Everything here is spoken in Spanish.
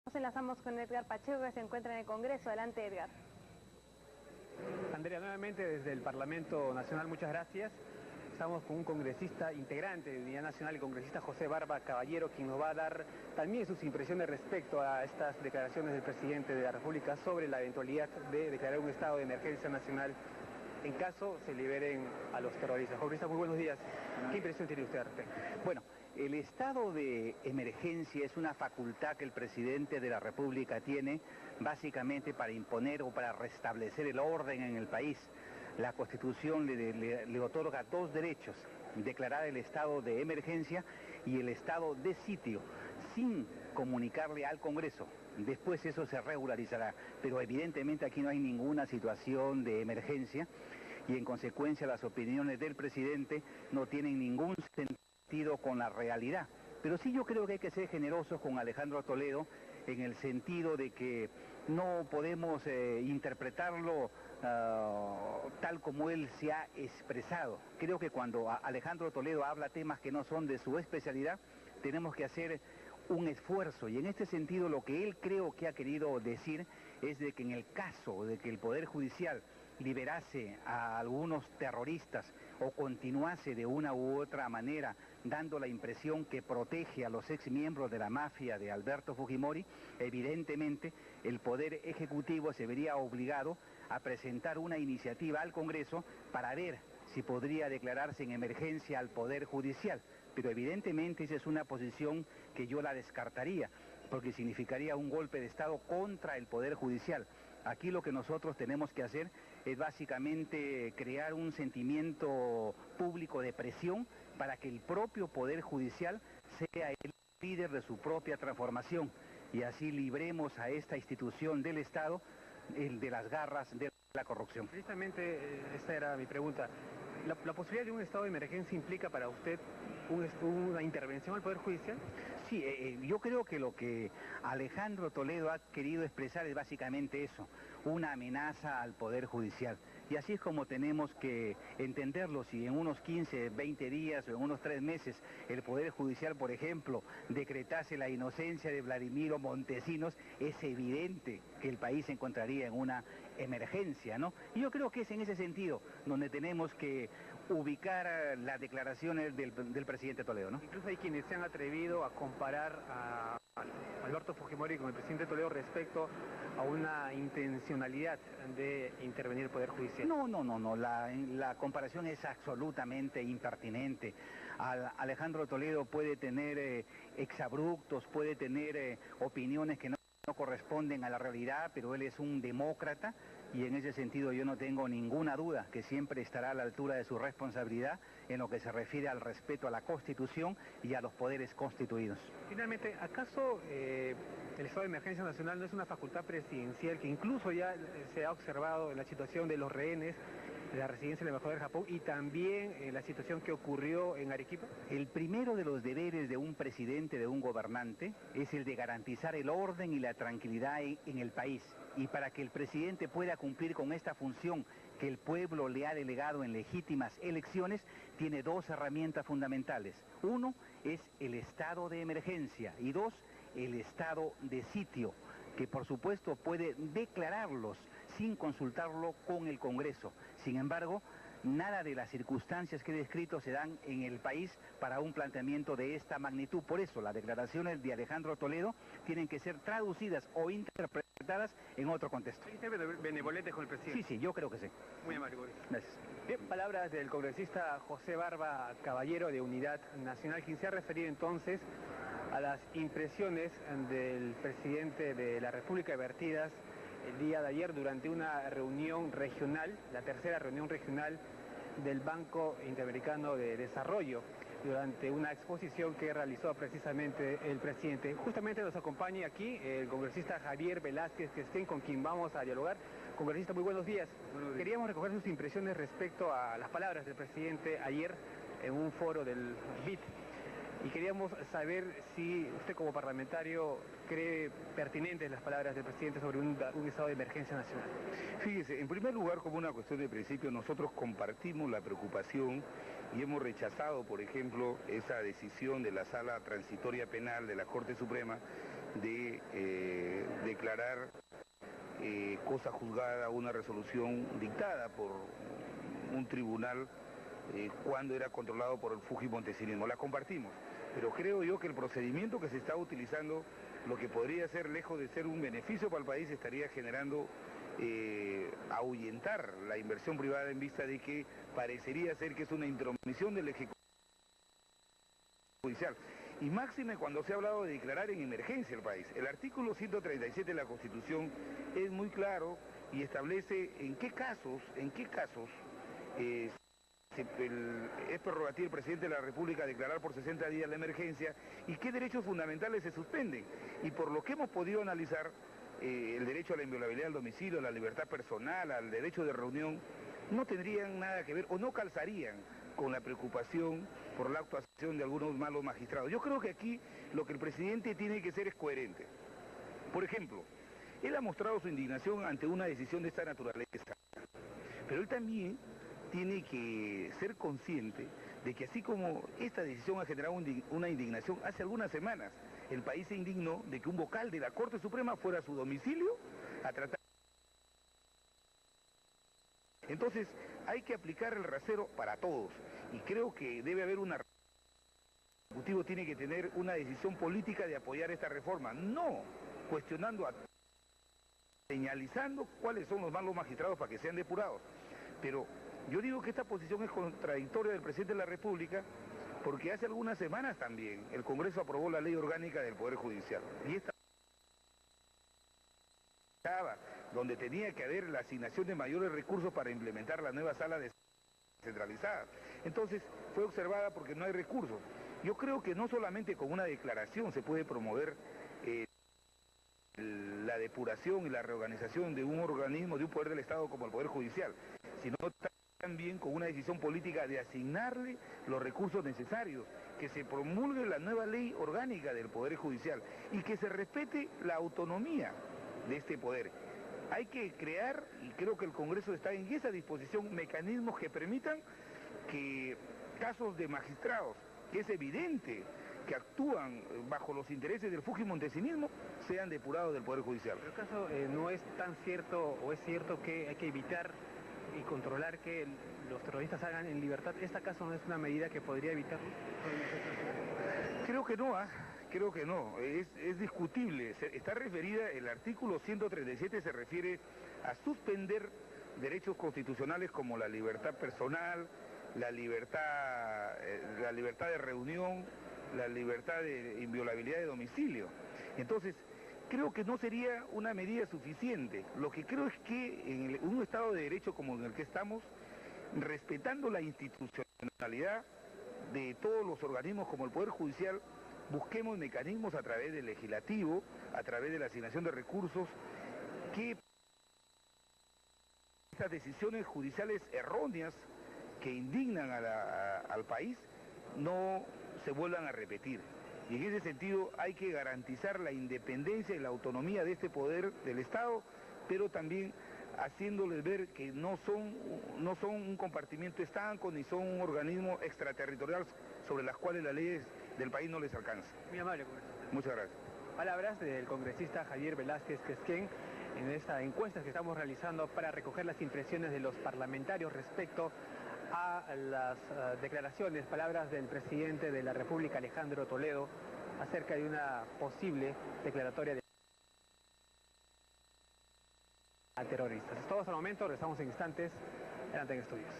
Nos enlazamos con Edgar Pacheco, que se encuentra en el Congreso. Adelante, Edgar. Andrea, nuevamente desde el Parlamento Nacional, muchas gracias. Estamos con un congresista integrante de Unidad Nacional, el congresista José Barba Caballero, quien nos va a dar también sus impresiones respecto a estas declaraciones del presidente de la República sobre la eventualidad de declarar un estado de emergencia nacional en caso se liberen a los terroristas. Congresista, muy buenos días. ¿Qué impresión tiene usted al respecto? Bueno, el estado de emergencia es una facultad que el presidente de la República tiene básicamente para imponer o para restablecer el orden en el país. La Constitución le otorga dos derechos: declarar el estado de emergencia y el estado de sitio, sin comunicarle al Congreso. Después eso se regularizará, pero evidentemente aquí no hay ninguna situación de emergencia y en consecuencia las opiniones del presidente no tienen ningún sentido con la realidad. Pero sí, yo creo que hay que ser generosos con Alejandro Toledo en el sentido de que no podemos interpretarlo tal como él se ha expresado. Creo que cuando Alejandro Toledo habla temas que no son de su especialidad, tenemos que hacer un esfuerzo, y en este sentido lo que él creo que ha querido decir es de que en el caso de que el Poder Judicial liberase a algunos terroristas o continuase de una u otra manera dando la impresión que protege a los exmiembros de la mafia de Alberto Fujimori, evidentemente el Poder Ejecutivo se vería obligado a presentar una iniciativa al Congreso para ver si podría declararse en emergencia al Poder Judicial. Pero evidentemente esa es una posición que yo la descartaría, porque significaría un golpe de Estado contra el Poder Judicial. Aquí lo que nosotros tenemos que hacer es básicamente crear un sentimiento público de presión para que el propio Poder Judicial sea el líder de su propia transformación y así libremos a esta institución del Estado de las garras de la corrupción. Precisamente esta era mi pregunta. ¿La posibilidad de un estado de emergencia implica para usted una intervención al Poder Judicial? Sí, yo creo que lo que Alejandro Toledo ha querido expresar es básicamente eso, una amenaza al Poder Judicial. Y así es como tenemos que entenderlo. Si en unos 15, 20 días o en unos 3 meses el Poder Judicial, por ejemplo, decretase la inocencia de Vladimiro Montesinos, es evidente que el país se encontraría en una emergencia, ¿no? Y yo creo que es en ese sentido donde tenemos que ubicar las declaraciones del presidente Toledo, ¿no? Incluso hay quienes se han atrevido a comparar a Alberto Fujimori con el presidente Toledo respecto a una intencionalidad de intervenir el Poder Judicial. No, la comparación es absolutamente impertinente. Alejandro Toledo puede tener exabruptos, puede tener opiniones que no corresponden a la realidad, pero él es un demócrata y en ese sentido yo no tengo ninguna duda que siempre estará a la altura de su responsabilidad en lo que se refiere al respeto a la Constitución y a los poderes constituidos. Finalmente, ¿acaso el estado de emergencia nacional no es una facultad presidencial que incluso ya se ha observado en la situación de los rehenes de la residencia del embajador de Japón y también en la situación que ocurrió en Arequipa? El primero de los deberes de un presidente, de un gobernante, es el de garantizar el orden y la tranquilidad en el país. Y para que el presidente pueda cumplir con esta función que el pueblo le ha delegado en legítimas elecciones, tiene dos herramientas fundamentales. Uno es el estado de emergencia y dos, el estado de sitio, que por supuesto puede declararlos sin consultarlo con el Congreso. Sin embargo, nada de las circunstancias que he descrito se dan en el país para un planteamiento de esta magnitud. Por eso, las declaraciones de Alejandro Toledo tienen que ser traducidas o interpretadas en otro contexto. ¿Hay usted benevolente con el presidente? Sí, yo creo que sí. Muy amable, Boris. Gracias. Bien, palabras del congresista José Barba Caballero de Unidad Nacional, quien se ha referido entonces a las impresiones del presidente de la República vertidas el día de ayer durante una reunión regional, la tercera reunión regional del Banco Interamericano de Desarrollo, durante una exposición que realizó precisamente el presidente. Justamente nos acompaña aquí el congresista Javier Velázquez Quesquén, con quien vamos a dialogar. Congresista, muy buenos días. Queríamos recoger sus impresiones respecto a las palabras del presidente ayer en un foro del BID. Y queríamos saber si usted como parlamentario cree pertinentes las palabras del presidente sobre un estado de emergencia nacional. Fíjese, en primer lugar, como una cuestión de principio, nosotros compartimos la preocupación y hemos rechazado, por ejemplo, esa decisión de la Sala Transitoria Penal de la Corte Suprema de declarar cosa juzgada una resolución dictada por un tribunal cuando era controlado por el fujimontesinismo. La compartimos, pero creo yo que el procedimiento que se está utilizando, lo que podría ser, lejos de ser un beneficio para el país, estaría generando ahuyentar la inversión privada en vista de que parecería ser que es una intromisión del Ejecutivo Judicial. Y máxime cuando se ha hablado de declarar en emergencia el país. El artículo 137 de la Constitución es muy claro y establece en qué casos es prerrogativa del presidente de la República declarar por 60 días la emergencia y qué derechos fundamentales se suspenden. Y por lo que hemos podido analizar, el derecho a la inviolabilidad del domicilio, a la libertad personal, al derecho de reunión, no tendrían nada que ver o no calzarían con la preocupación por la actuación de algunos malos magistrados. Yo creo que aquí lo que el presidente tiene que ser es coherente. Por ejemplo, él ha mostrado su indignación ante una decisión de esta naturaleza, pero él también tiene que ser consciente de que así como esta decisión ha generado una indignación, hace algunas semanas el país se indignó de que un vocal de la Corte Suprema fuera a su domicilio a tratar. Entonces hay que aplicar el rasero para todos y creo que debe haber el Ejecutivo tiene que tener una decisión política de apoyar esta reforma, no cuestionando, señalizando cuáles son los malos magistrados para que sean depurados. Pero yo digo que esta posición es contradictoria del presidente de la República porque hace algunas semanas también el Congreso aprobó la ley orgánica del Poder Judicial y esta donde tenía que haber la asignación de mayores recursos para implementar la nueva sala descentralizada. Entonces fue observada porque no hay recursos. Yo creo que no solamente con una declaración se puede promover la depuración y la reorganización de un organismo, de un poder del Estado como el Poder Judicial, sino también con una decisión política de asignarle los recursos necesarios, que se promulgue la nueva ley orgánica del Poder Judicial y que se respete la autonomía de este poder. Hay que crear, y creo que el Congreso está en esa disposición, mecanismos que permitan que casos de magistrados, que es evidente que actúan bajo los intereses del fujimontesinismo, sean depurados del Poder Judicial. Pero el caso no es tan cierto, o es cierto que hay que evitar y controlar que los terroristas salgan en libertad. ¿Esta caso no es una medida que podría evitarlo? Creo que no, creo que no, es discutible. Está referida, el artículo 137 se refiere a suspender derechos constitucionales como la libertad personal, la libertad de reunión, la libertad de inviolabilidad de domicilio. Entonces, creo que no sería una medida suficiente. Lo que creo es que en un Estado de Derecho como en el que estamos, respetando la institucionalidad de todos los organismos como el Poder Judicial, busquemos mecanismos a través del legislativo, a través de la asignación de recursos, que estas decisiones judiciales erróneas que indignan al país no se vuelvan a repetir. Y en ese sentido hay que garantizar la independencia y la autonomía de este poder del Estado, pero también haciéndoles ver que no son un compartimiento estanco ni son un organismo extraterritorial sobre las cuales las leyes del país no les alcanzan. Muy amable, congresista. Muchas gracias. Palabras del congresista Javier Velázquez Quesquén en esta encuesta que estamos realizando para recoger las impresiones de los parlamentarios respecto a las declaraciones, palabras del presidente de la República, Alejandro Toledo, acerca de una posible declaratoria de a terroristas. Es todo hasta el momento, regresamos en instantes, adelante en estudios.